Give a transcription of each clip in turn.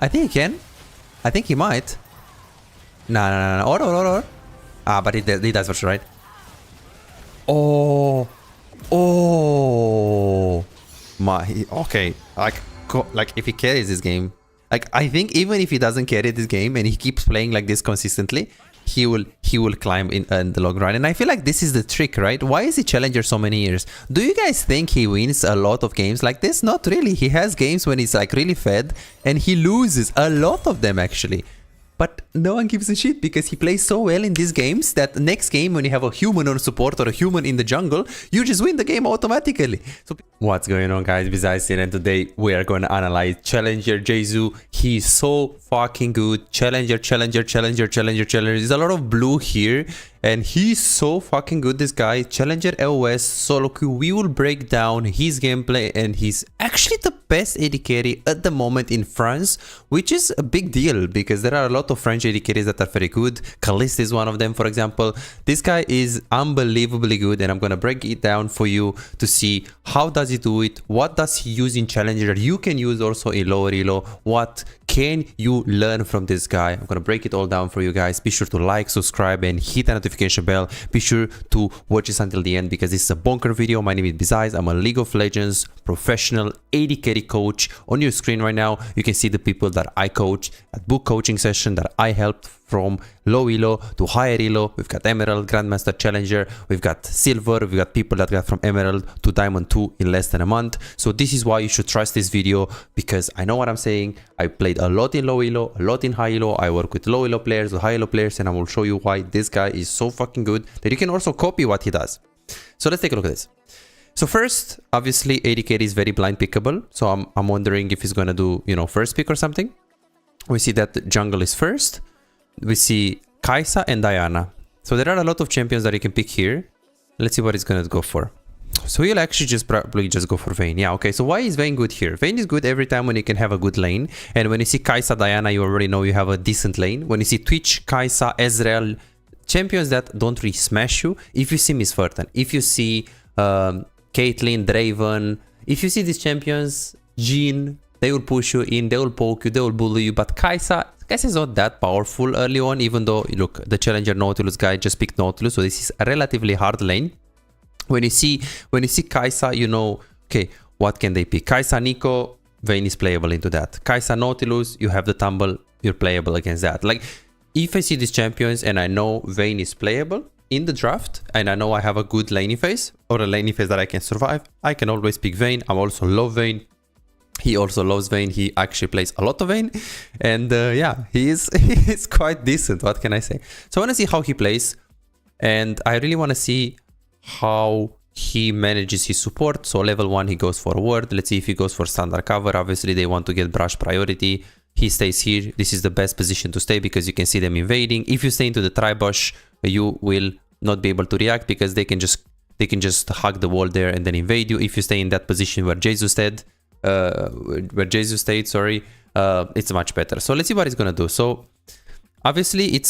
I think he can. I think he might. No. Or. Ah, but he does for sure, right? Oh. Okay. Like if he carries this game, like I think even if he doesn't carry this game and he keeps playing like this consistently, he will climb in the long run. And I feel like this is the trick, right? Why is he challenger so many years? Do you guys think he wins a lot of games like this? Not really. He has games when he's like really fed and he loses a lot of them actually. But no one gives a shit because he plays so well in these games that next game when you have a human on support or a human in the jungle, you just win the game automatically. So what's going on, guys? Besides here, and today we are going to analyze Challenger Jesu. He's so fucking good. Challenger. There's a lot of blue here and he's so fucking good, this guy. Challenger LOS, SoloQ. We will break down his gameplay and he's actually the best AD carry at the moment in France, which is a big deal because there are a lot of French AD carries that are very good. Kalist is one of them, for example. This guy is unbelievably good and I'm gonna break it down for you to see how does he do it, what does he use in Challenger you can use also in lower elo, what can you learn from this guy. I'm gonna break it all down for you guys. Be sure to like, subscribe and hit the notification bell. Be sure to watch this until the end because this is a bonker video. My name is Besides. I'm a League of Legends professional AD carry coach. On your screen right now you can see the people that I coach at book coaching session that I helped from low elo to higher elo. We've got Emerald, Grandmaster, Challenger, we've got Silver, we've got people that got from Emerald to Diamond 2 in less than a month. So this is why you should trust this video because I know what I'm saying. I played a lot in low elo, a lot in high elo. I work with low elo players, with high elo players, and I will show you why this guy is so fucking good that you can also copy what he does. So let's take a look at this. So first, obviously AD carry is very blind pickable. So I'm wondering if he's gonna do, you know, first pick or something. We see that jungle is first. We see Kai'Sa and Diana. So there are a lot of champions that you can pick here. Let's see what he's gonna go for. So he'll actually probably just go for Vayne. Yeah, okay. So why is Vayne good here? Vayne is good every time when you can have a good lane. And when you see Kai'Sa, Diana, you already know you have a decent lane. When you see Twitch, Kai'Sa, Ezreal, champions that don't really smash you. If you see Miss Fortune, if you see Caitlyn, Draven, if you see these champions, Jean, they will push you in, they will poke you, they will bully you. But Kai'Sa is not that powerful early on, even though, look, the Challenger Nautilus guy just picked Nautilus, so this is a relatively hard lane. When you see Kai'Sa, you know, okay, what can they pick? Kai'Sa, Nico, Vayne is playable into that. Kai'Sa, Nautilus, you have the tumble, you're playable against that. Like, if I see these champions and I know Vayne is playable in the draft, and I know I have a good laning phase, or a laning phase that I can survive, I can always pick Vayne. I also love Vayne. He also loves Vayne. He actually plays a lot of Vayne. And yeah, he's quite decent. What can I say? So I want to see how he plays. And I really want to see how he manages his support. So level 1, he goes for a ward. Let's see if he goes for standard cover. Obviously, they want to get brush priority. He stays here. This is the best position to stay because you can see them invading. If you stay into the tribush, you will not be able to react because they can just hug the wall there and then invade you. If you stay in that position where Jesus stayed, it's much better. So let's see what he's gonna do. So obviously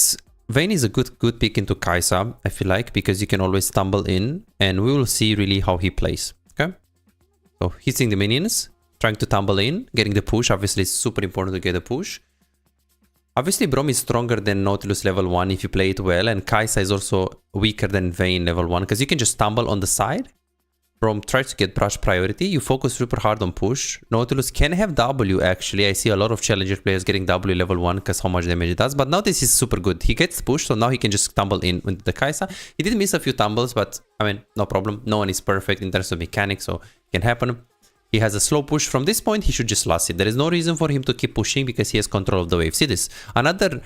Vayne is a good pick into Kai'Sa, I feel like, because you can always stumble in and we will see really how he plays. Okay, so hitting the minions, trying to tumble in, getting the push. Obviously it's super important to get a push. Obviously Braum is stronger than Nautilus level 1 if you play it well, and Kai'Sa is also weaker than Vayne level 1 because you can just stumble on the side. Braum tries to get brush priority. You focus super hard on push. Nautilus can have W actually. I see a lot of challenger players getting W level 1 because how much damage it does. But now this is super good. He gets pushed, so now he can just tumble in with the Kai'Sa. He did miss a few tumbles, but I mean, no problem. No one is perfect in terms of mechanics, so it can happen. He has a slow push. From this point, he should just last it. There is no reason for him to keep pushing because he has control of the wave. See this? Another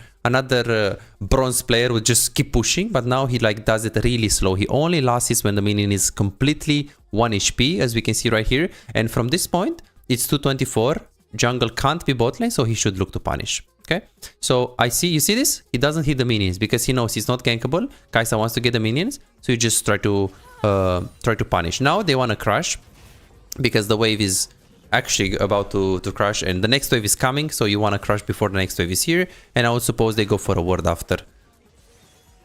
bronze player would just keep pushing, but now he like does it really slow. He only lasts it when the minion is completely 1 HP, as we can see right here. And from this point, it's 224. Jungle can't be bot lane, so he should look to punish. Okay, so you see this? He doesn't hit the minions because he knows he's not gankable. Kai'Sa wants to get the minions, so you just try to punish. Now they want to crush, because the wave is actually about to crash and the next wave is coming, so you want to crush before the next wave is here, and I would suppose they go for a ward after.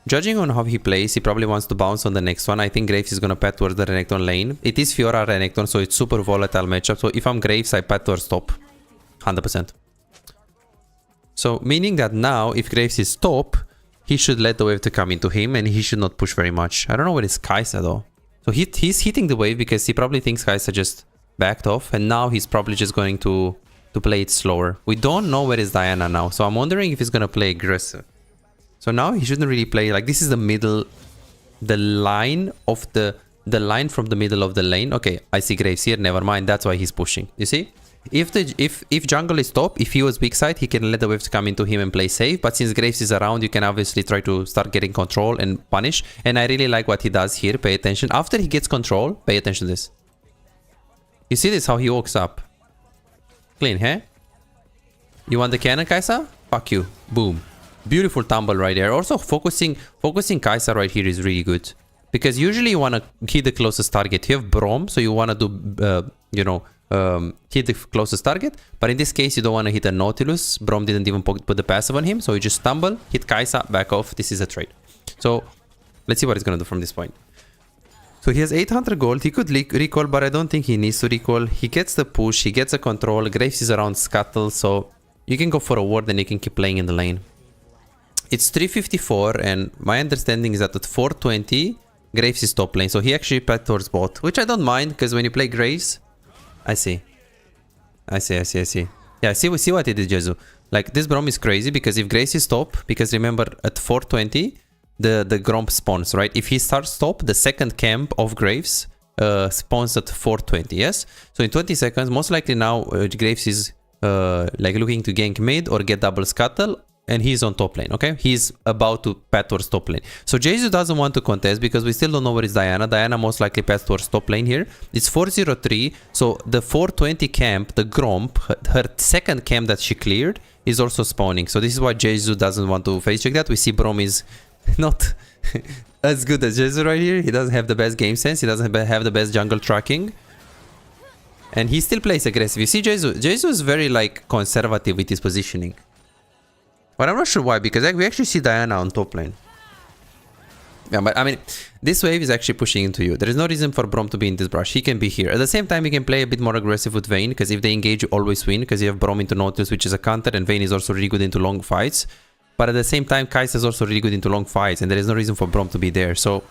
Judging on how he plays, he probably wants to bounce on the next one. I think Graves is going to pat towards the Renekton lane. It is Fiora Renekton, so it's super volatile matchup, so if I'm Graves, I pat towards top. 100%. So meaning that now, if Graves is top, he should let the wave to come into him and he should not push very much. I don't know where is Kai'Sa though. So he's hitting the wave because he probably thinks Kai'Sa just backed off, and now he's probably just going to play it slower. We don't know where is Diana now, so I'm wondering if he's gonna play aggressive. So now he shouldn't really play, like, this is the middle, the line of the line from the middle of the lane. Okay, I see Graves here, never mind, that's why he's pushing. You see? If jungle is top, if he was weak side, he can let the waves come into him and play safe. But since Graves is around, you can obviously try to start getting control and punish. And I really like what he does here. Pay attention. After he gets control, pay attention to this. You see this, how he walks up? Clean, huh? You want the cannon, Kai'Sa? Fuck you. Boom. Beautiful tumble right there. Also, focusing Kai'Sa right here is really good. Because usually you want to hit the closest target. You have Braum, so you want to do, hit the closest target. But in this case, you don't want to hit a Nautilus. Braum didn't even put the passive on him. So you just stumble, hit Kai'Sa, back off. This is a trade. So let's see what he's going to do from this point. So he has 800 gold. He could recall, but I don't think he needs to recall. He gets the push. He gets a control. Graves is around Scuttle. So you can go for a ward and you can keep playing in the lane. It's 354. And my understanding is that at 420, Graves is top lane. So he actually played towards bot, which I don't mind. Because when you play Graves, I see. Yeah, see what he did, Jezu. Like, this Braum is crazy because if Graves is top, because remember, at 420, the Gromp spawns, right? If he starts top, the second camp of Graves spawns at 420, yes? So in 20 seconds, most likely now, Graves is like looking to gank mid or get double Scuttle, and he's on top lane, okay? He's about to path towards top lane. So Jesu doesn't want to contest because we still don't know where is Diana. Diana most likely path towards top lane here. It's 403, so the 420 camp, the Gromp, her second camp that she cleared, is also spawning. So this is why Jesu doesn't want to face check that. We see Braum is not as good as Jesu right here. He doesn't have the best game sense. He doesn't have the best jungle tracking. And he still plays aggressive. You see Jesu is very like conservative with his positioning. But I'm not sure why, because we actually see Diana on top lane. Yeah, but I mean, this wave is actually pushing into you. There is no reason for Braum to be in this brush. He can be here. At the same time, you can play a bit more aggressive with Vayne, because if they engage, you always win, because you have Braum into Nautilus, which is a counter, and Vayne is also really good into long fights. But at the same time, Kai'Sa is also really good into long fights, and there is no reason for Braum to be there. So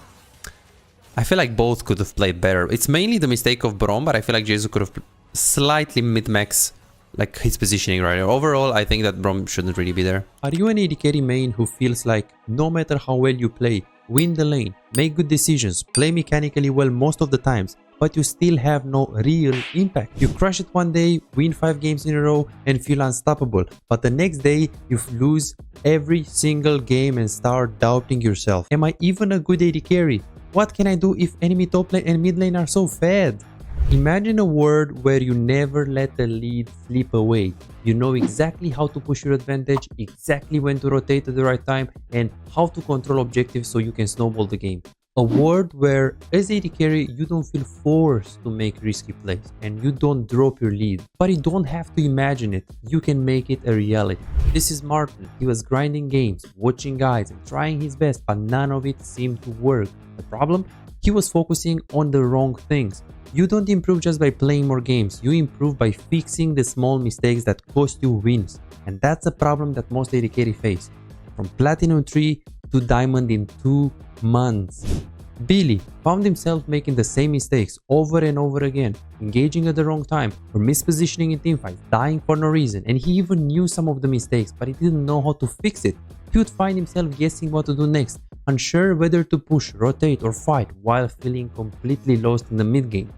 I feel like both could have played better. It's mainly the mistake of Braum, but I feel like Jesu could have slightly mid-max like his positioning right here. Overall, I think that Braum shouldn't really be there. Are you an AD carry main who feels like no matter how well you play, win the lane, make good decisions, play mechanically well most of the times, but you still have no real impact? You crush it one day, win 5 games in a row and feel unstoppable, but the next day you lose every single game and start doubting yourself. Am I even a good AD carry? What can I do if enemy top lane and mid lane are so fed? Imagine a world where you never let the lead slip away. You know exactly how to push your advantage, exactly when to rotate at the right time, and how to control objectives so you can snowball the game. A world where, as AD carry, you don't feel forced to make risky plays and you don't drop your lead. But you don't have to imagine it, you can make it a reality. This is Martin. He was grinding games, watching guides and trying his best, but none of it seemed to work. The problem? He was focusing on the wrong things. You don't improve just by playing more games, you improve by fixing the small mistakes that cost you wins. And that's a problem that most AD carry face. From Platinum 3 to Diamond in 2 months. Billy found himself making the same mistakes over and over again, engaging at the wrong time or mispositioning in teamfights, dying for no reason, and he even knew some of the mistakes, but he didn't know how to fix it. He would find himself guessing what to do next, unsure whether to push, rotate or fight while feeling completely lost in the mid game.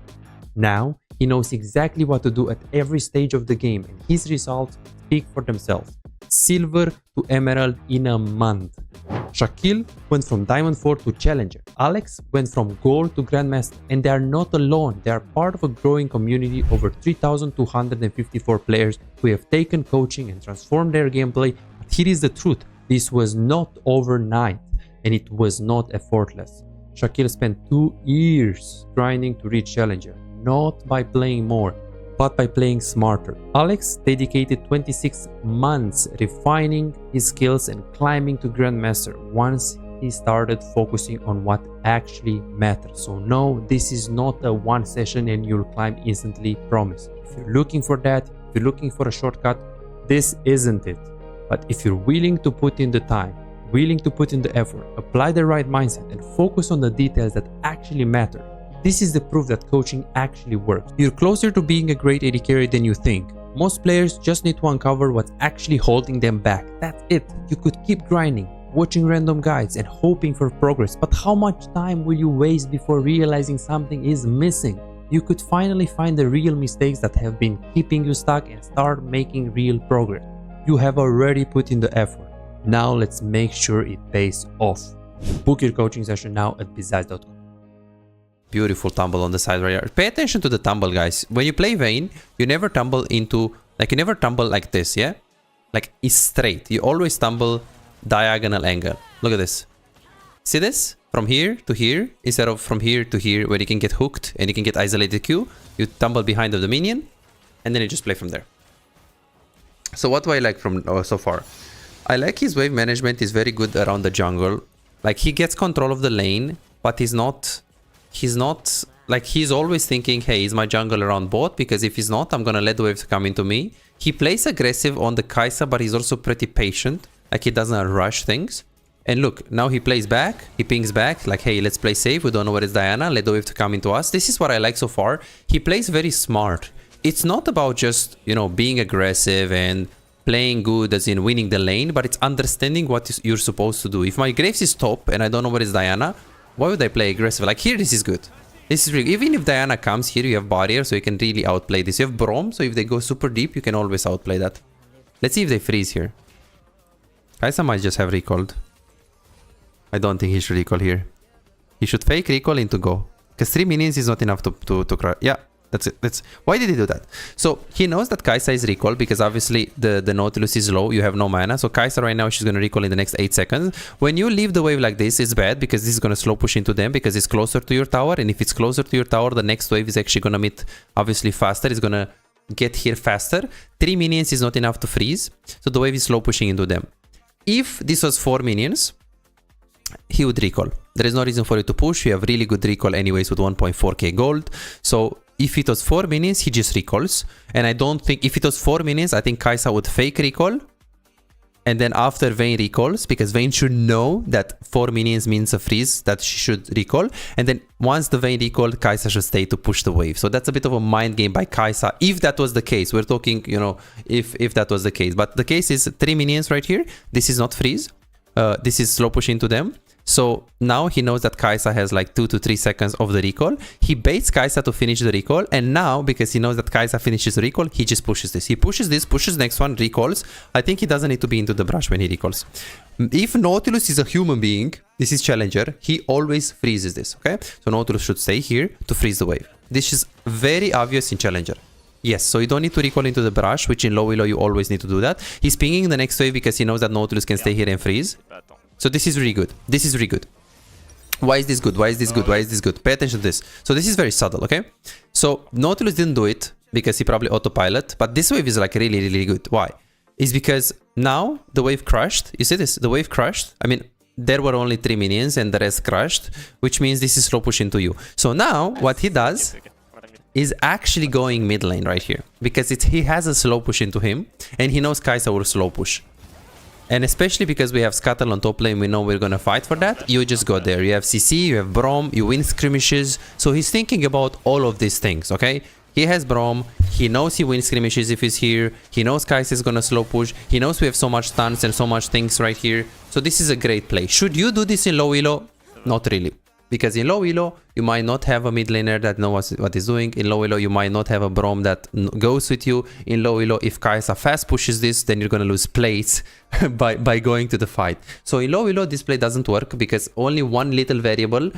Now, he knows exactly what to do at every stage of the game and his results speak for themselves. Silver to Emerald in a month. Shaquille went from Diamond 4 to Challenger. Alex went from Gold to Grandmaster, and they are not alone. They are part of a growing community over 3,254 players who have taken coaching and transformed their gameplay. But here is the truth. This was not overnight and it was not effortless. Shaquille spent 2 years grinding to reach Challenger, not by playing more, but by playing smarter. Alex dedicated 26 months refining his skills and climbing to Grandmaster once he started focusing on what actually matters. So no, this is not a one session and you'll climb instantly, promise. If you're looking for that, if you're looking for a shortcut, this isn't it. But if you're willing to put in the time, willing to put in the effort, apply the right mindset, and focus on the details that actually matter, this is the proof that coaching actually works. You're closer to being a great AD carry than you think. Most players just need to uncover what's actually holding them back. That's it. You could keep grinding, watching random guides, and hoping for progress, but how much time will you waste before realizing something is missing? You could finally find the real mistakes that have been keeping you stuck and start making real progress. You have already put in the effort. Now let's make sure it pays off. Book your coaching session now at bizaz.com. Beautiful tumble on the side right here. Pay attention to the tumble, guys. When you play Vayne, you never tumble into, like, you never tumble like this, yeah? Like, it's straight. You always tumble diagonal angle. Look at this. See this? From here to here, instead of from here to here, where you can get hooked and you can get isolated Q, you tumble behind of the minion, and then you just play from there. So what do I like from so far? I like his wave management is very good around the jungle. Like, he gets control of the lane, but he's not, like, he's always thinking, hey, is my jungle around bot? Because if he's not, I'm gonna let the waves come into me. He plays aggressive on the Kai'Sa, but he's also pretty patient. Like, he doesn't rush things. And look, now he plays back, he pings back, like, hey, let's play safe, we don't know where it's Diana, let the wave to come into us. This is what I like so far. He plays very smart. It's not about just, you know, being aggressive and playing good as in winning the lane, but it's understanding what you're supposed to do. If my Graves is top and I don't know where it's Diana, why would I play aggressive? Like, here, this is good. This is really, even if Diana comes here, you have barrier, so you can really outplay this. You have Braum, so if they go super deep, you can always outplay that. Let's see if they freeze here. Kai'Sa might just have recalled. I don't think he should recall here. He should fake recall into go. Because 3 minions is not enough to cry. Yeah, that's it. Why did he do that? So he knows that Kai'Sa is recall because obviously the Nautilus is low. You have no mana. So Kai'Sa right now, she's going to recall in the next 8 seconds. When you leave the wave like this, it's bad because this is going to slow push into them because it's closer to your tower. And if it's closer to your tower, the next wave is actually going to meet obviously faster. It's going to get here faster. 3 minions is not enough to freeze. So the wave is slow pushing into them. If this was 4 minions, he would recall. There is no reason for you to push. You have really good recall anyways with 1.4k gold. So if it was 4 minions, he just recalls. And I don't think, if it was 4 minions, I think Kai'Sa would fake recall. And then after Vayne recalls, because Vayne should know that 4 minions means a freeze, that she should recall. And then once the Vayne recall, Kai'Sa should stay to push the wave. So that's a bit of a mind game by Kai'Sa. If that was the case, we're talking, you know, if that was the case. But the case is 3 minions right here. This is not freeze. This is slow push into them. So now he knows that Kai'Sa has like 2 to 3 seconds of the recall. He baits Kai'Sa to finish the recall. And now, because he knows that Kai'Sa finishes the recall, he just pushes this. He pushes this, pushes next one, recalls. I think he doesn't need to be into the brush when he recalls. If Nautilus is a human being, this is Challenger, he always freezes this, okay? So Nautilus should stay here to freeze the wave. This is very obvious in Challenger. Yes, so you don't need to recall into the brush, which in low elo you always need to do that. He's pinging the next wave because he knows that Nautilus can stay here and freeze. So this is really good. This is really good. Why is this good? Why is this good? Why is this good? Pay attention to this. So this is very subtle, okay? So Nautilus didn't do it because he probably autopilot, but this wave is like really, really good. Why? It's because now the wave crushed. You see this? The wave crushed. I mean, there were only 3 minions and the rest crushed, which means this is slow push into you. So now what he does is actually going mid lane right here because he has a slow push into him and he knows Kai'Sa will slow push. And especially because we have Scuttle on top lane, we know we're gonna fight for that. You just go there. You have CC, you have Braum, you win skirmishes. So he's thinking about all of these things, okay? He has Braum, he knows he wins skirmishes if he's here. He knows Kai'Sa is gonna slow push. He knows we have so much stuns and so much things right here. So this is a great play. Should you do this in low elo? Not really. Because in low elo, you might not have a mid laner that knows what he's doing. In low elo, you might not have a Braum that goes with you. In low elo, if Kai'Sa fast pushes this, then you're going to lose plates by going to the fight. So in low elo, this play doesn't work because only one little variable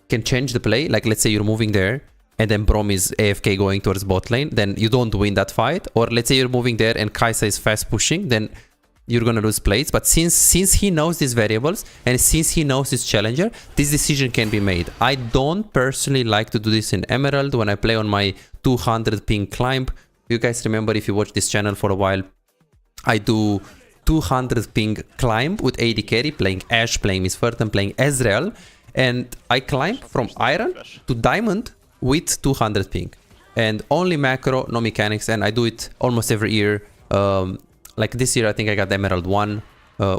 can change the play. Like let's say you're moving there and then Braum is AFK going towards bot lane. Then you don't win that fight. Or let's say you're moving there and Kai'Sa is fast pushing. Then you're gonna lose plates. But since he knows these variables and since he knows his Challenger, this decision can be made. I don't personally like to do this in Emerald when I play on my 200 ping climb. You guys remember, if you watch this channel for a while, I do 200 ping climb with AD carry, playing Ashe, playing Miss Ferten, playing Ezreal, and I climb from Iron to Diamond with 200 ping. And only macro, no mechanics, and I do it almost every year. Like this year, I think I got Emerald 1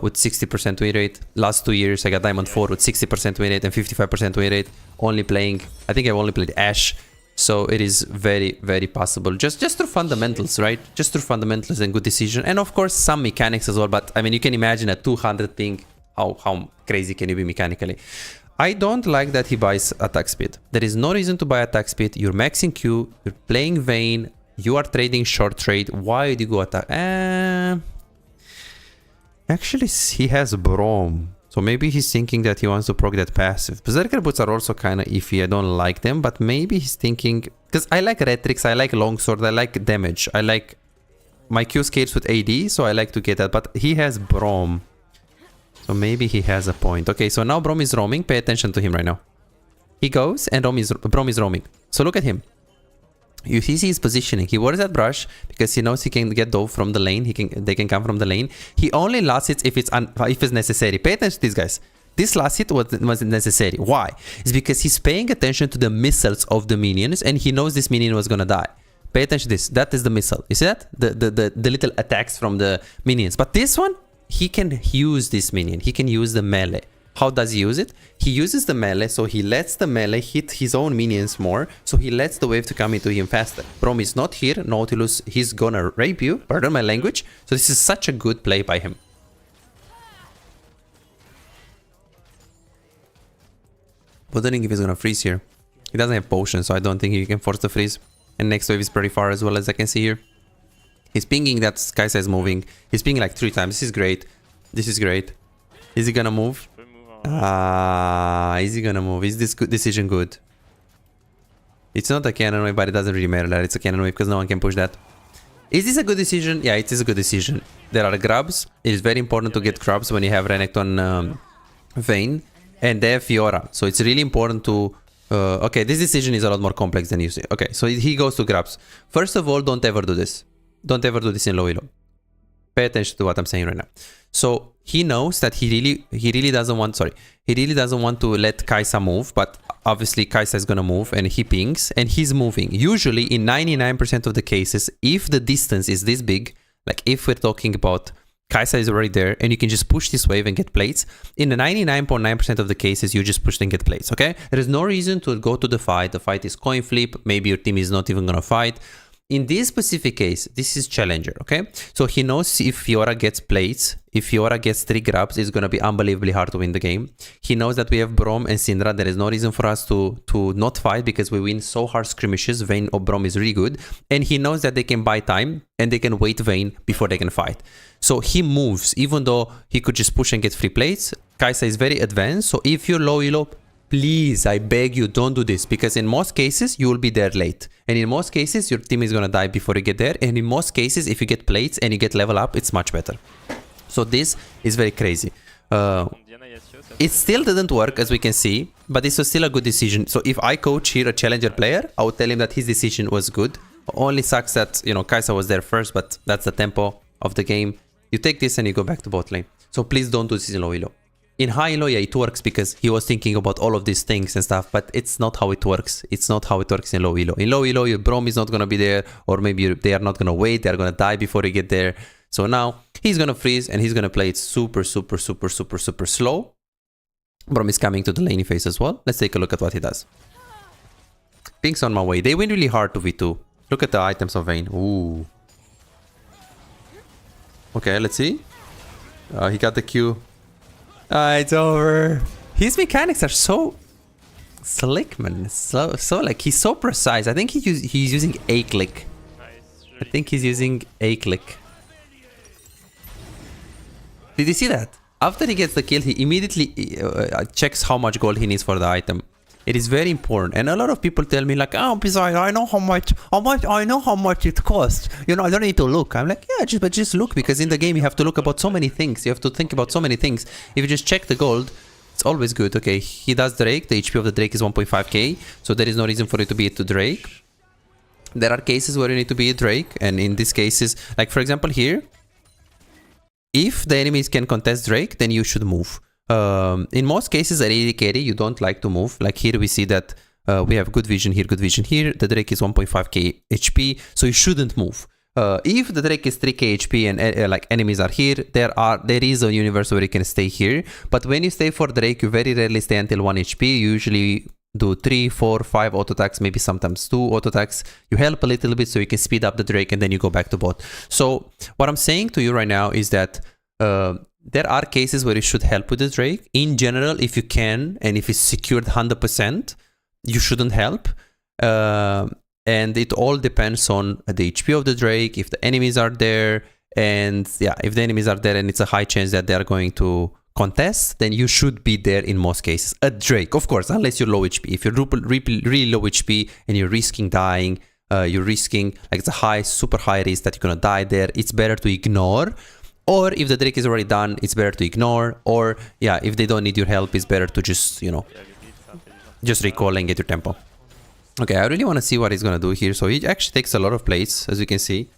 with 60% win rate. Last 2 years, I got Diamond 4 with 60% win rate and 55% win rate. Only playing, I think I've only played Ashe. So it is very, very possible. Just through fundamentals, right? Just through fundamentals and good decision. And of course, some mechanics as well. But I mean, you can imagine at 200 ping, how crazy can you be mechanically? I don't like that he buys attack speed. There is no reason to buy attack speed. You're maxing Q, you're playing Vayne, you are trading short trade. Why do you go attack? Actually, he has Braum. So maybe he's thinking that he wants to proc that passive. Berserker boots are also kind of iffy. I don't like them, but maybe he's thinking... Because I like Retrix, I like Longsword, I like damage. I like... My Q scales with AD, so I like to get that. But he has Braum. So maybe he has a point. Okay, so now Braum is roaming. Pay attention to him right now. He goes and Braum is roaming. So look at him. You see his positioning. He wears that brush because he knows he can get dove from the lane. They can come from the lane. He only last hits if it's necessary. Pay attention to these guys. This last hit wasn't necessary. Why? It's because he's paying attention to the missiles of the minions and he knows this minion was gonna die. Pay attention to this. That is the missile. You see that? The little attacks from the minions. But this one, he can use this minion. He can use the melee. How does he use it? He uses the melee, so he lets the melee hit his own minions more, so he lets the wave to come into him faster. Braum is not here, Nautilus, he's gonna rape you, pardon my language, so this is such a good play by him. Wondering if he's gonna freeze here. He doesn't have potion, so I don't think he can force the freeze. And next wave is pretty far as well as I can see here. He's pinging that Kai'Sa is moving. He's pinging like 3 times. This is great. This is great. Is he gonna move? Is he gonna move? Is this good decision good? It's not a cannon wave, but it doesn't really matter that it's a cannon wave because no one can push that. Is this a good decision? Yeah, it is a good decision. There are grabs. It is very important to get grabs when you have Renekton Vayne. And they have Fiora. So it's really important to... okay, this decision is a lot more complex than you see. Okay, so he goes to grabs. First of all, don't ever do this. Don't ever do this in low elo. Pay attention to what I'm saying right now. So he knows that he really doesn't want, he really doesn't want to let Kai'Sa move, but obviously Kai'Sa is gonna move and he pings and he's moving. Usually in 99% of the cases, if the distance is this big, like if we're talking about Kai'Sa is already there and you can just push this wave and get plates, in the 99.9% of the cases, you just push and get plates, okay? There is no reason to go to the fight. The fight is coin flip. Maybe your team is not even gonna fight. In this specific case, this is Challenger, okay? So he knows if Fiora gets plates, if Fiora gets 3 grabs, it's going to be unbelievably hard to win the game. He knows that we have Braum and Syndra. There is no reason for us to not fight because we win so hard skirmishes. Vayne or Braum is really good. And he knows that they can buy time and they can wait Vayne before they can fight. So he moves, even though he could just push and get free plates. Kai'Sa is very advanced. So if you're low elo, please, I beg you, don't do this because in most cases, you will be there late. And in most cases, your team is going to die before you get there. And in most cases, if you get plates and you get level up, it's much better. So this is very crazy. It still didn't work, as we can see, but this was still a good decision. So if I coach here a Challenger player, I would tell him that his decision was good. Only sucks that, you know, Kai'Sa was there first, but that's the tempo of the game. You take this and you go back to bot lane. So please don't do this in low elo. In high elo, yeah, it works because he was thinking about all of these things and stuff, but it's not how it works. It's not how it works in low elo. In low elo, your Braum is not going to be there, or maybe they are not going to wait. They are going to die before you get there. So now he's going to freeze and he's going to play it super slow. Braum is coming to the laning phase as well. Let's take a look at what he does. Pink's on my way. They win really hard to v2. Look at the items of Vayne. Ooh. Okay, let's see. He got the Q. It's over. His mechanics are so slick, man. So like he's so precise. I think he's using A click. I think he's using A click. Did you see that? After he gets the kill, he immediately checks how much gold he needs for the item. It is very important. And a lot of people tell me like, oh, besides, I know how much it costs. You know, I don't need to look. I'm like, yeah, just look, because in the game you have to look about so many things. You have to think about so many things. If you just check the gold, it's always good. Okay, he does Drake. The HP of the Drake is 1.5k. So there is no reason for it to be to Drake. There are cases where you need to be a Drake. And in these cases, like for example here, if the enemies can contest Drake, then you should move. In most cases, at AD carry, you don't like to move. Like here, we see that we have good vision here, good vision here. The Drake is 1.5k HP, so you shouldn't move. if the Drake is 3k HP and like enemies are here, there is a universe where you can stay here. But when you stay for Drake, you very rarely stay until 1 HP. You usually do 3, 4, 5 auto attacks, maybe sometimes 2 auto attacks. You help a little bit so you can speed up the Drake and then you go back to bot. So what I'm saying to you right now is that there are cases where you should help with the Drake. In general, if you can and if it's secured 100%, you shouldn't help. And it all depends on the HP of the Drake, if the enemies are there, and yeah, if the enemies are there and it's a high chance that they are going to contest, then you should be there in most cases. A Drake, of course, unless you're low HP. If you're really low HP and you're risking dying, you're risking like it's a high, super high risk that you're gonna die there, it's better to ignore. Or if the Drake is already done, it's better to ignore. Or yeah, if they don't need your help, it's better to just, you know, just recall and get your tempo. Okay, I really want to see what he's gonna do here. So he actually takes a lot of plates, as you can see.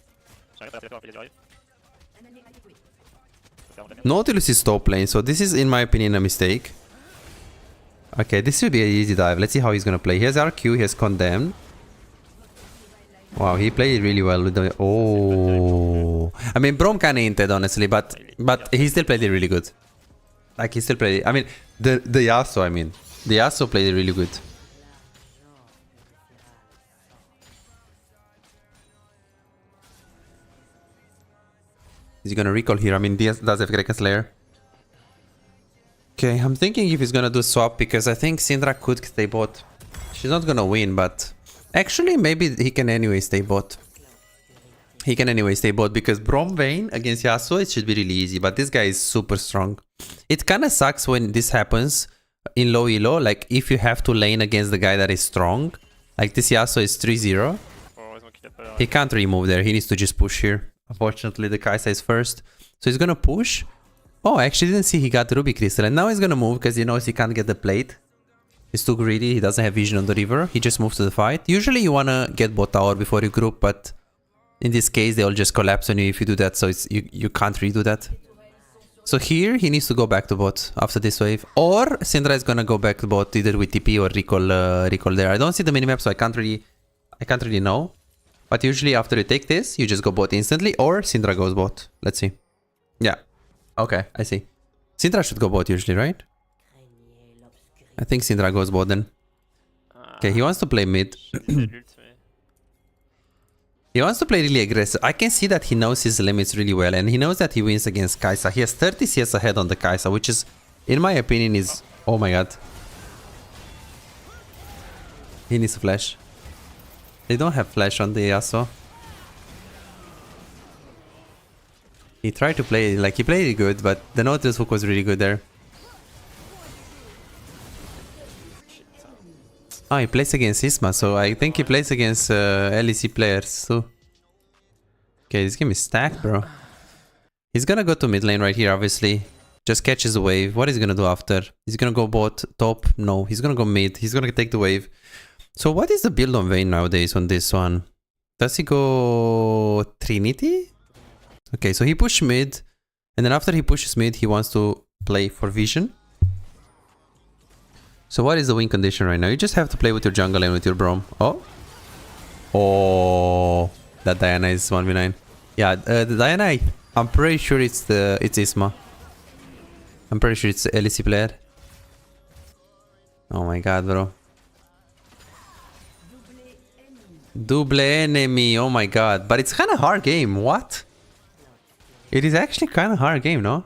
Nautilus is top lane, so this is, in my opinion, a mistake. Okay, this should be an easy dive. Let's see how he's gonna play. He has RQ, he has Condemned. Wow, he played really well with the... Oh... I mean, Braum kinda hinted, honestly, but he still played it really good. Like, he still played it... I mean, the Yasuo, I mean. The Yasuo played it really good. Is he gonna recall here? I mean, Diaz does have Kraken Slayer. Okay, I'm thinking if he's gonna do swap, because I think Syndra could stay bot. She's not gonna win, but... Actually, maybe he can anyway stay bot. He can anyway stay bot, because Braum Vayne against Yasuo, it should be really easy, but this guy is super strong. It kinda sucks when this happens in low elo, like if you have to lane against the guy that is strong. Like this Yasuo is 3-0. He can't remove there, he needs to just push here. Unfortunately, the Kai'Sa is first. So he's gonna push. Oh, I actually didn't see he got Ruby Crystal. And now he's gonna move because he knows he can't get the plate. He's too greedy. He doesn't have vision on the river. He just moves to the fight. Usually you wanna get bot tower before you group, but in this case they all just collapse on you if you do that. So it's you can't redo that. So here he needs to go back to bot after this wave. Or Syndra is gonna go back to bot either with TP or recall there. I don't see the minimap, so I can't really know. But usually after you take this, you just go bot instantly, or Syndra goes bot. Let's see. Yeah. Okay, I see. Syndra should go bot usually, right? I think Syndra goes bot then. Okay, he wants to play mid. He wants to play really aggressive. I can see that he knows his limits really well, and he knows that he wins against Kai'Sa. He has 30 CS ahead on the Kai'Sa, which is, in my opinion, is... Oh my god. He needs to flash. They don't have flash on the Yasuo. He tried to play, like he played it good, but the Nautilus hook was really good there. Oh, he plays against Isma, so I think he plays against LEC players too. Okay, this game is stacked, bro. He's gonna go to mid lane right here, obviously. Just catches the wave. What is he gonna do after? He's gonna go bot, top? No, he's gonna go mid. He's gonna take the wave. So what is the build on Vayne nowadays on this one? Does he go Trinity? Okay, so he pushed mid, and then after he pushes mid, he wants to play for vision. So what is the win condition right now? You just have to play with your jungle and with your Braum. Oh. Oh. That Diana is 1v9. Yeah, the Diana, I'm pretty sure it's Isma. I'm pretty sure it's the LEC player. Oh my god, bro. Double enemy, oh my god. But it's kind of hard game, what? It is actually kind of hard game, no?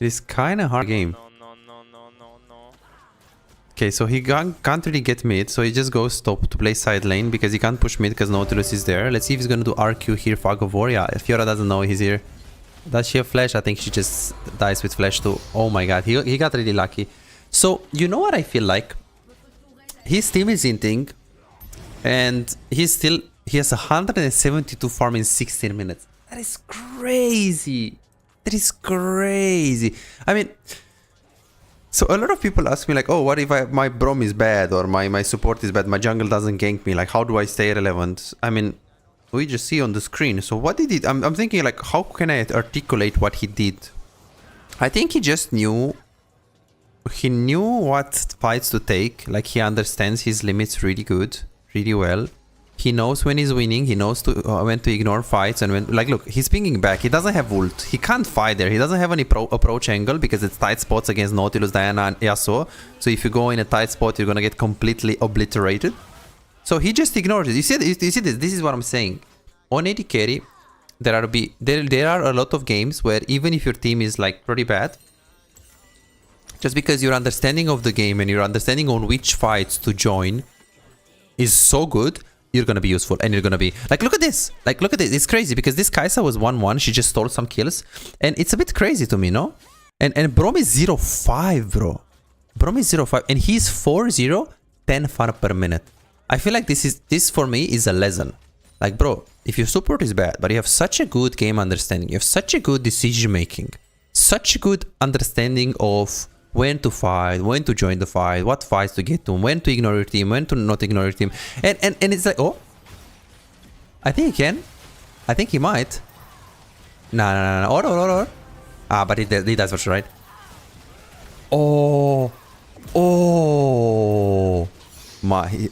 It is kind of hard game. No. Okay, so he can't really get mid, so he just goes top to play side lane because he can't push mid because Nautilus is there. Let's see if he's gonna do RQ here, Fog of War. Yeah, Fiora doesn't know he's here. Does she have flash? I think she just dies with flash too. Oh my god, he got really lucky. So, you know what I feel like? His team is inting, and he has 172 farm in 16 minutes. That is crazy. That is crazy. I mean, so a lot of people ask me like, oh, what if my Braum is bad or my support is bad, my jungle doesn't gank me, like how do I stay relevant? I mean, we just see on the screen. So what did he do? I'm thinking like, how can I articulate what he did? I think he just knew. He knew what fights to take. Like he understands his limits really good, really well. He knows when he's winning. He knows when to ignore fights and when, like, look, he's pinging back. He doesn't have ult. He can't fight there. He doesn't have any approach angle because it's tight spots against Nautilus, Diana, and Yasuo. So if you go in a tight spot, you're gonna get completely obliterated. So he just ignores it. You see this? This is what I'm saying. On AD carry, there are a lot of games where even if your team is like pretty bad, just because your understanding of the game and your understanding on which fights to join is so good, you're gonna be useful and you're gonna be like, look at this, it's crazy because this Kai'Sa was 1-1, she just stole some kills and it's a bit crazy to me, no? And Brom is 0-5, bro. Brom is 0-5 and he's 4-0, 10 farm per minute. I feel like this for me is a lesson. Like, bro, if your support is bad but you have such a good game understanding, you have such a good decision making, such a good understanding of when to fight, when to join the fight, what fights to get to, when to ignore your team, when to not ignore your team. And it's like, oh, I think he can. I think he might. No. Or. Ah, but he does for sure, right? Oh.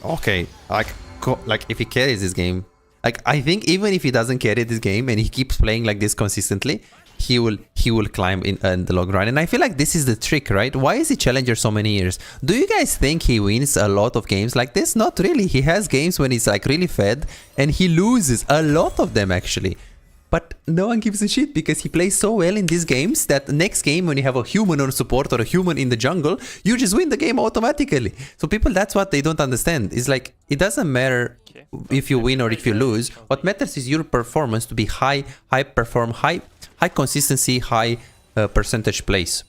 Okay. Like if he carries this game, like I think even if he doesn't carry this game and he keeps playing like this consistently, he will climb in the long run. And I feel like this is the trick, right? Why is he challenger so many years? Do you guys think he wins a lot of games like this? Not really. He has games when he's like really fed and he loses a lot of them actually. But no one gives a shit because he plays so well in these games that next game when you have a human on support or a human in the jungle, you just win the game automatically. So people, that's what they don't understand. It's like, it doesn't matter if you win or if you lose. What matters is your performance to be high consistency, high percentage plays.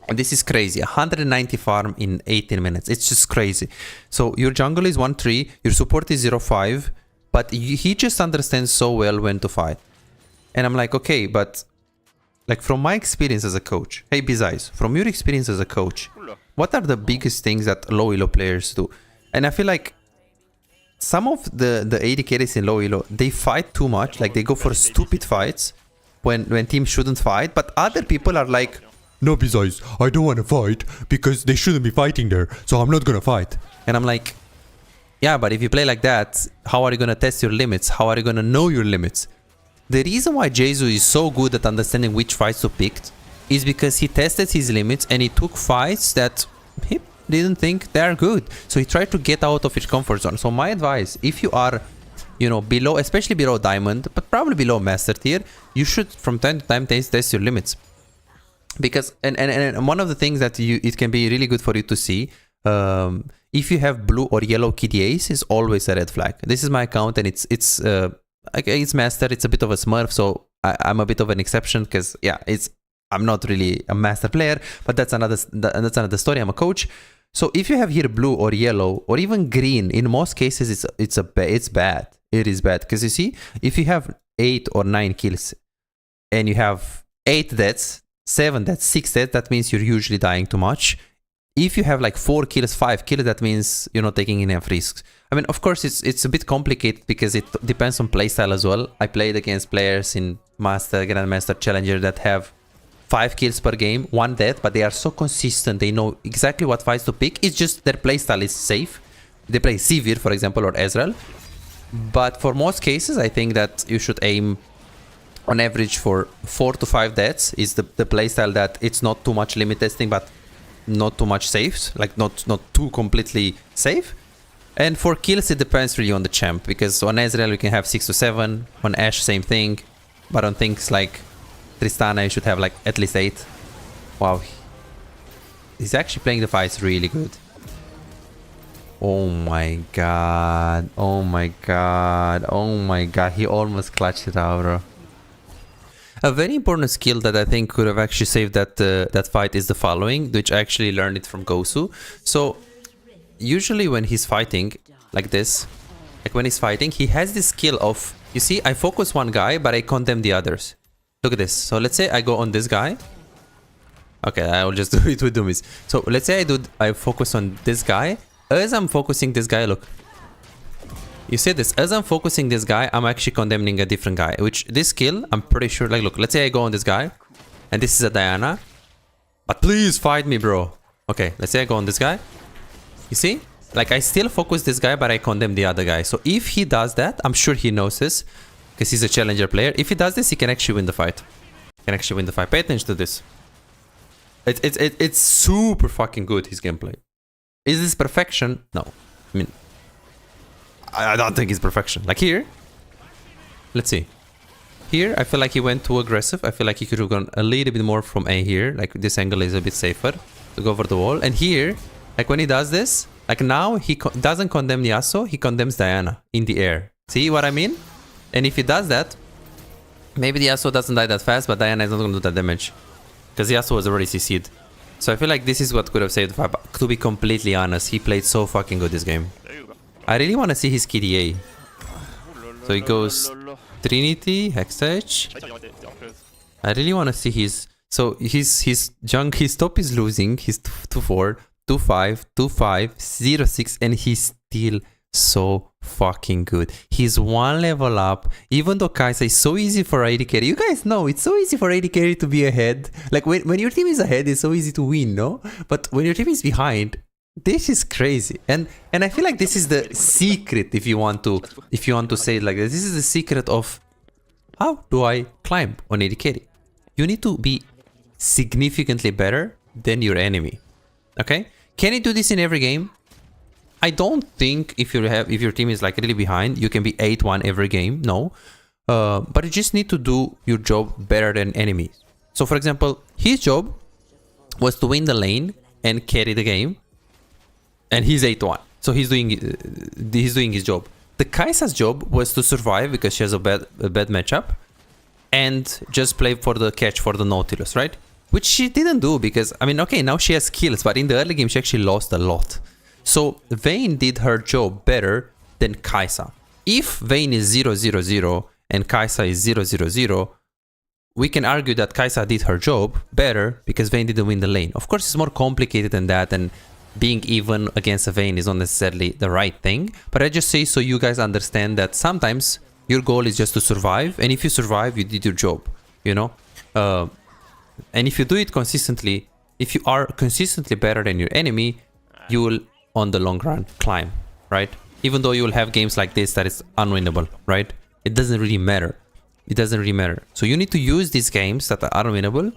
And this is crazy. 190 farm in 18 minutes. It's just crazy. So your jungle is 1-3, your support is 0-5, but he just understands so well when to fight. And I'm like, okay, but like from my experience as a coach, hey Bizai's, from your experience as a coach, what are the biggest things that low elo players do? And I feel like some of the AD carries in low elo, they fight too much, like they go for stupid fights when teams shouldn't fight, but other people are like, no Bizai's, I don't want to fight because they shouldn't be fighting there, so I'm not gonna fight. And I'm like, yeah, but if you play like that, how are you gonna test your limits? How are you gonna know your limits? The reason why Jesu is so good at understanding which fights to pick is because he tested his limits and he took fights that he didn't think they are good. So he tried to get out of his comfort zone. So my advice, if you are, you know, below, especially below diamond, but probably below master tier, you should from time to time test your limits. Because and one of the things that it can be really good for you to see, if you have blue or yellow KDAs, is always a red flag. This is my account and it's master. It's a bit of a smurf, so I'm a bit of an exception because yeah, I'm not really a master player, but that's another story. I'm a coach. So if you have here blue or yellow or even green, in most cases it's bad. It is bad because you see, if you have 8 or 9 kills and you have 8 deaths, 7 deaths, 6 deaths, that means you're usually dying too much. If you have like 4 kills, 5 kills, that means you're not taking enough risks. I mean, of course, it's a bit complicated because it depends on playstyle as well. I played against players in Master, Grandmaster, Challenger that have 5 kills per game, 1 death, but they are so consistent. They know exactly what fights to pick. It's just their playstyle is safe. They play Sivir, for example, or Ezreal. But for most cases, I think that you should aim on average for 4 to 5 deaths is the playstyle that it's not too much limit testing, but not too much safe, like not too completely safe. And for kills, it depends really on the champ, because on Ezreal you can have 6 to 7, on Ashe same thing, but on things like Tristana you should have like at least 8. Wow, he's actually playing the fights really good. Oh my god, oh my god, oh my god, he almost clutched it out, bro. A very important skill that I think could have actually saved that fight is the following, which I actually learned it from Gosu. So usually when he's fighting like this, like when he's fighting, he has this skill of, you see, I focus one guy but I condemn the others. Look at this. So let's say I go on this guy. Okay, I will just do it with Doomies. So let's say I focus on this guy. As I'm focusing this guy, look. You see this, as I'm focusing this guy, I'm actually condemning a different guy, which this skill, I'm pretty sure, like, look, let's say I go on this guy, and this is a Diana, but please fight me, bro. Okay, let's say I go on this guy. You see? Like, I still focus this guy, but I condemn the other guy. So if he does that, I'm sure he knows this, because he's a challenger player. If he does this, he can actually win the fight. He can actually win the fight. Pay attention to this. It's super fucking good, his gameplay. Is this perfection? No. I mean, I don't think it's perfection. Like here, let's see. Here, I feel like he went too aggressive. I feel like he could have gone a little bit more from A here. Like, this angle is a bit safer to go over the wall. And here, like, when he does this, like, now he doesn't condemn Yasuo, he condemns Diana in the air. See what I mean? And if he does that, maybe the Yasuo doesn't die that fast, but Diana is not going to do that damage. Because Yasuo was already CC'd. So I feel like this is what could have saved the fight. But to be completely honest, he played so fucking good this game. I really want to see his KDA. So he goes Trinity, Hexage. I really want to see his... So his junk, his top is losing. He's 2-4, 2-5, 2-5, 0-6, and he's still so fucking good. He's one level up. Even though Kai'Sa is so easy for AD carry. You guys know it's so easy for AD carry to be ahead. Like when your team is ahead, it's so easy to win, no? But when your team is behind, this is crazy. And I feel like this is the secret, if you want to say it like this. This is the secret of how do I climb on AD carry. You need to be significantly better than your enemy. Okay? Can you do this in every game? I don't think if your team is like really behind, you can be 8-1 every game. No. But you just need to do your job better than enemies. So for example, his job was to win the lane and carry the game. And he's 8-1. So he's doing his job. The Kai'Sa's job was to survive because she has a bad matchup. And just play for the catch for the Nautilus, right? Which she didn't do because, I mean, okay, now she has kills. But in the early game, she actually lost a lot. So Vayne did her job better than Kai'Sa. If Vayne is 0-0-0 and Kai'Sa is 0-0-0, we can argue that Kai'Sa did her job better because Vayne didn't win the lane. Of course, it's more complicated than that, and being even against a Vayne is not necessarily the right thing. But I just say so you guys understand that sometimes your goal is just to survive, and if you survive, you did your job, you know? And if you do it consistently, if you are consistently better than your enemy, you will on the long run climb, right? Even though you will have games like this that is unwinnable, right? It doesn't really matter. It doesn't really matter. So you need to use these games that are unwinnable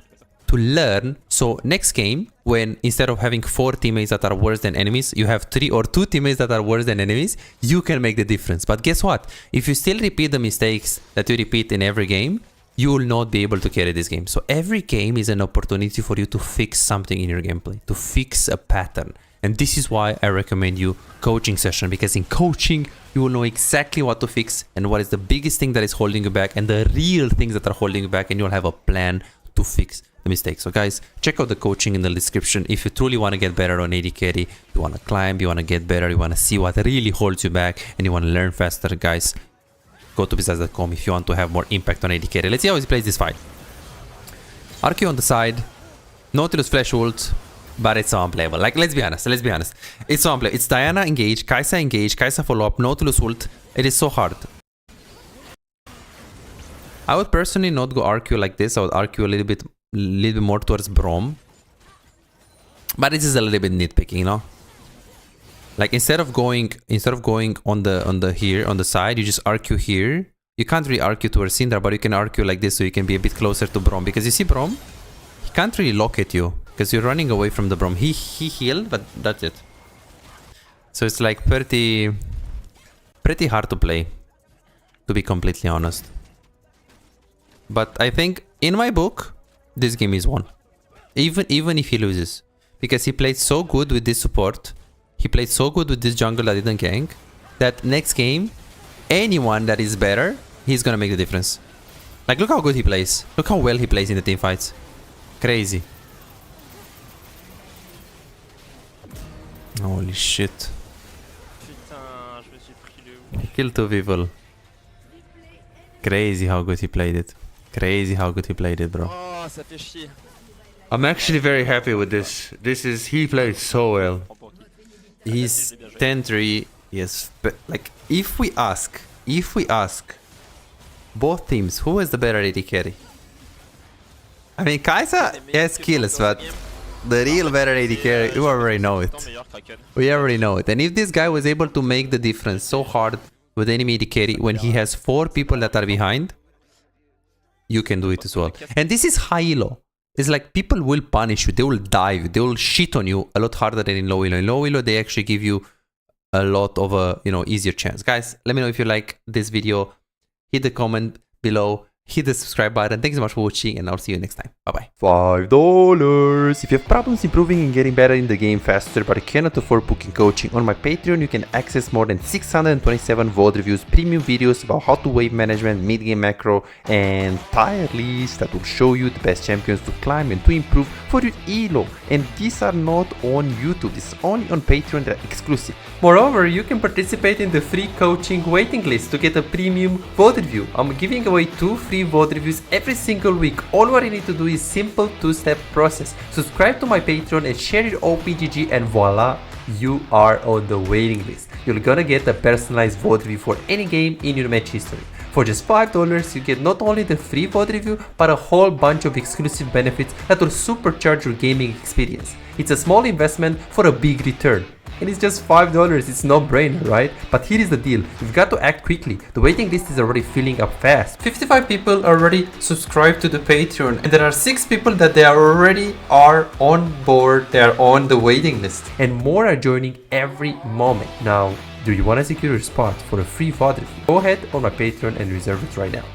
to learn. So next game, when instead of having 4 teammates that are worse than enemies, you have 3 or 2 teammates that are worse than enemies, you can make the difference. But guess what? If you still repeat the mistakes that you repeat in every game, you will not be able to carry this game. So every game is an opportunity for you to fix something in your gameplay, to fix a pattern. And this is why I recommend you coaching session, because in coaching, you will know exactly what to fix and what is the biggest thing that is holding you back and the real things that are holding you back, and you'll have a plan to fix the mistakes. So guys, check out the coaching in the description. If you truly want to get better on AD carry, you want to climb, you want to get better, you want to see what really holds you back, and you want to learn faster, guys, go to bizarre.com if you want to have more impact on AD carry. Let's see how he plays this fight. RQ on the side, Nautilus flash ult, but it's so unplayable. Like, let's be honest. It's so unplayable. It's Diana engage, Kai'Sa engage, Kai'Sa follow up, Nautilus ult. It is so hard. I would personally not go RQ like this. I would RQ a little bit more towards Braum. But this is a little bit nitpicking, you know? Like, instead of going on the side, you just RQ here. You can't really RQ towards Syndra, but you can RQ like this so you can be a bit closer to Braum. Because you see Braum, he can't really lock at you, because you're running away from the Braum. He healed, but that's it. So it's like pretty hard to play, to be completely honest. But I think in my book, this game is won. Even if he loses, because he played so good with this support, he played so good with this jungle that didn't gank, that next game, anyone that is better, he's gonna make the difference. Like, look how good he plays. Look how well he plays in the team fights. Crazy. Holy shit. Putain, je me suis pris le He killed 2 people. Crazy how good he played it. Crazy how good he played it, bro. Oh, ça fait chier. I'm actually very happy with this. He played so well. He's 10-3. Yes, but like, if we ask both teams, who is the better AD carry? I mean, Kai'Sa has kills, but The real better AD carry, you already know it. We already know it. And if this guy was able to make the difference so hard with enemy AD carry when he has 4 people that are behind, you can do it as well. And this is high elo. It's like people will punish you, they will dive, they will shit on you a lot harder than in low elo. In low elo, they actually give you a lot of a easier chance. Guys, let me know if you like this video. Hit the comment below, hit the subscribe button. Thanks so much for watching, and I'll see you next time. Bye bye. $5. If you have problems improving and getting better in the game faster, but you cannot afford booking coaching, on my Patreon you can access more than 627 VOD reviews, premium videos about how to wave management, mid-game macro, and tier lists that will show you the best champions to climb and to improve for your elo. And these are not on YouTube, this is only on Patreon, they're exclusive. Moreover, you can participate in the free coaching waiting list to get a premium VOD review. I'm giving away 2 free VOD reviews every single week. All what you need to do is simple 2-step process. Subscribe to my Patreon and share your OPGG, and voila, you are on the waiting list. You're gonna get a personalized VOD review for any game in your match history. For just $5, you get not only the free VOD review, but a whole bunch of exclusive benefits that will supercharge your gaming experience. It's a small investment for a big return. And it's just $5, it's no brainer, right? But here is the deal, you've got to act quickly. The waiting list is already filling up fast. 55 people already subscribed to the Patreon, and there are 6 people that they already are on board, they are on the waiting list. And more are joining every moment. Now, do you want to secure your spot for a free VOD review? Go ahead on my Patreon and reserve it right now.